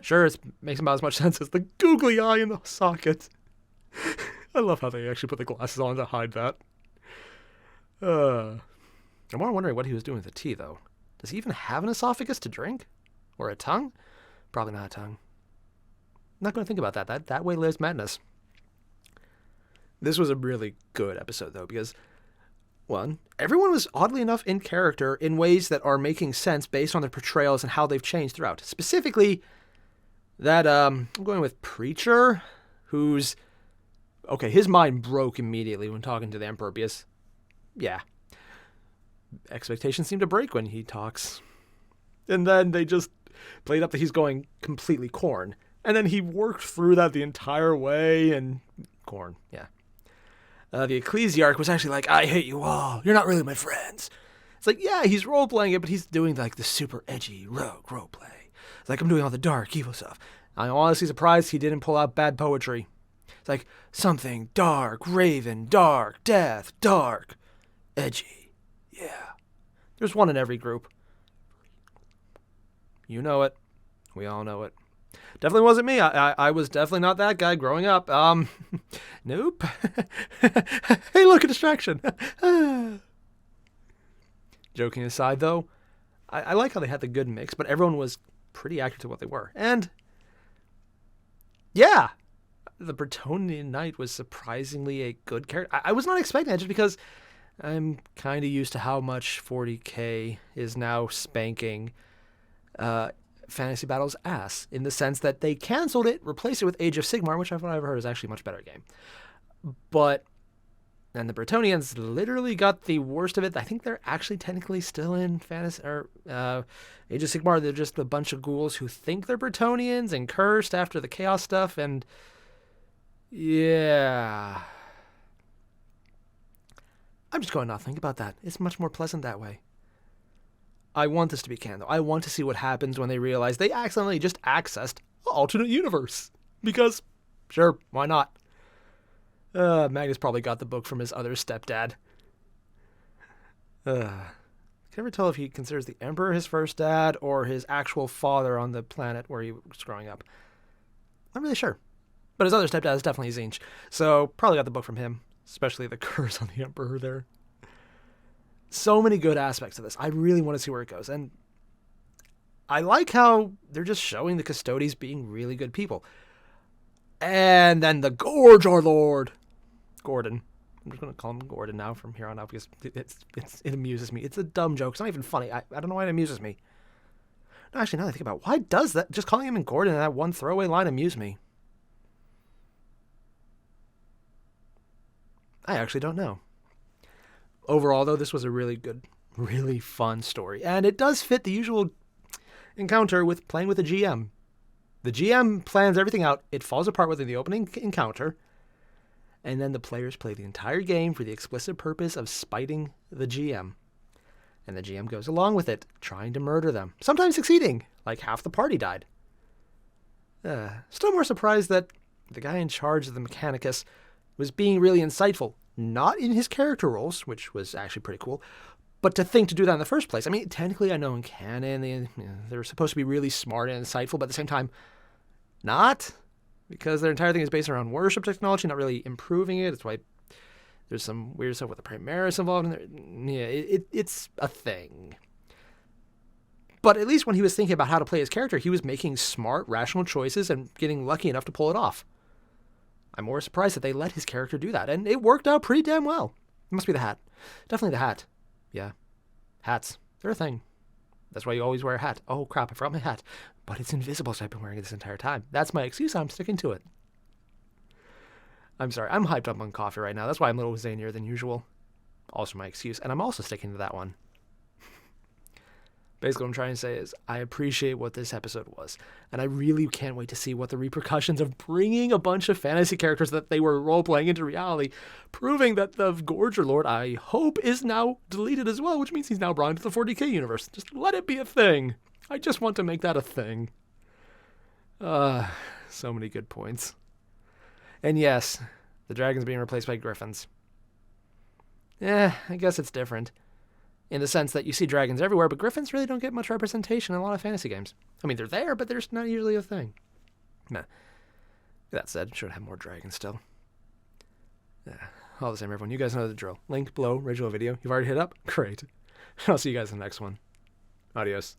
Sure, it makes about as much sense as the googly eye in the socket. I love how they actually put the glasses on to hide that. I'm more wondering what he was doing with the tea, though. Does he even have an esophagus to drink? Or a tongue? Probably not a tongue. Not going to think about that. That way lives madness. This was a really good episode, though, because, one, everyone was oddly enough in character in ways that are making sense based on their portrayals and how they've changed throughout. Specifically, that, I'm going with Preacher, who's, okay, his mind broke immediately when talking to the Emperor, because, yeah, expectations seem to break when he talks. And then they just played up that he's going completely corn. And then he worked through that the entire way, and corn, yeah. The Ecclesiarch was actually like, I hate you all. You're not really my friends. It's like, yeah, he's role-playing it, but he's doing like the super edgy rogue role-play. It's like, I'm doing all the dark, evil stuff. I'm honestly surprised he didn't pull out bad poetry. It's like, something dark, raven, dark, death, dark, edgy. Yeah. There's one in every group. You know it. We all know it. Definitely wasn't me. I was definitely not that guy growing up. Nope. Hey, look, a distraction. Joking aside, though, I like how they had the good mix, but everyone was pretty accurate to what they were. And, yeah, the Bretonian Knight was surprisingly a good character. I was not expecting that just because I'm kind of used to how much 40k is now spanking Fantasy Battle's ass, in the sense that they canceled it, replaced it with Age of Sigmar, which I've heard is actually a much better game. But, and the Bretonians literally got the worst of it. I think they're actually technically still in Fantasy, or Age of Sigmar. They're just a bunch of ghouls who think they're Bretonians and cursed after the chaos stuff, and yeah. I'm just going to not think about that. It's much more pleasant that way. I want this to be canon, though. I want to see what happens when they realize they accidentally just accessed an alternate universe. Because, sure, why not? Magnus probably got the book from his other stepdad. Can you ever tell if he considers the Emperor his first dad or his actual father on the planet where he was growing up? Not really sure. But his other stepdad is definitely Zinch. So, probably got the book from him. Especially the curse on the Emperor there. So many good aspects of this. I really want to see where it goes. And I like how they're just showing the Custodes being really good people. And then the Gorge Our Lord. Gordon. I'm just going to call him Gordon now from here on out because it amuses me. It's a dumb joke. It's not even funny. I don't know why it amuses me. No, actually, now that I think about it, why does that, just calling him Gordon in that one throwaway line amuse me? I actually don't know. Overall, though, this was a really good, really fun story. And it does fit the usual encounter with playing with a GM. The GM plans everything out. It falls apart within the opening encounter. And then the players play the entire game for the explicit purpose of spiting the GM. And the GM goes along with it, trying to murder them. Sometimes succeeding, like half the party died. Still more surprised that the guy in charge of the Mechanicus was being really insightful. Not in his character roles, which was actually pretty cool, but to think to do that in the first place. I mean, technically, I know in canon, they're supposed to be really smart and insightful, but at the same time, not. Because their entire thing is based around worship technology, not really improving it. That's why there's some weird stuff with the Primaris involved in there. Yeah, it's a thing. But at least when he was thinking about how to play his character, he was making smart, rational choices and getting lucky enough to pull it off. I'm more surprised that they let his character do that, and it worked out pretty damn well. It must be the hat. Definitely the hat. Yeah. Hats. They're a thing. That's why you always wear a hat. Oh, crap, I forgot my hat. But it's invisible, so I've been wearing it this entire time. That's my excuse, I'm sticking to it. I'm sorry, I'm hyped up on coffee right now. That's why I'm a little zanier than usual. Also my excuse, and I'm also sticking to that one. Basically, what I'm trying to say is I appreciate what this episode was, and I really can't wait to see what the repercussions of bringing a bunch of fantasy characters that they were role-playing into reality, proving that the Gorger Lord, I hope, is now deleted as well, which means he's now brought into the 40k universe. Just let it be a thing. I just want to make that a thing. So many good points. And yes, the dragons being replaced by griffins. I guess it's different. In the sense that you see dragons everywhere, but griffins really don't get much representation in a lot of fantasy games. I mean, they're there, but they're not usually a thing. Nah. That said, should have more dragons still. All the same, everyone, you guys know the drill. Link below, original video. You've already hit up? Great. I'll see you guys in the next one. Adios.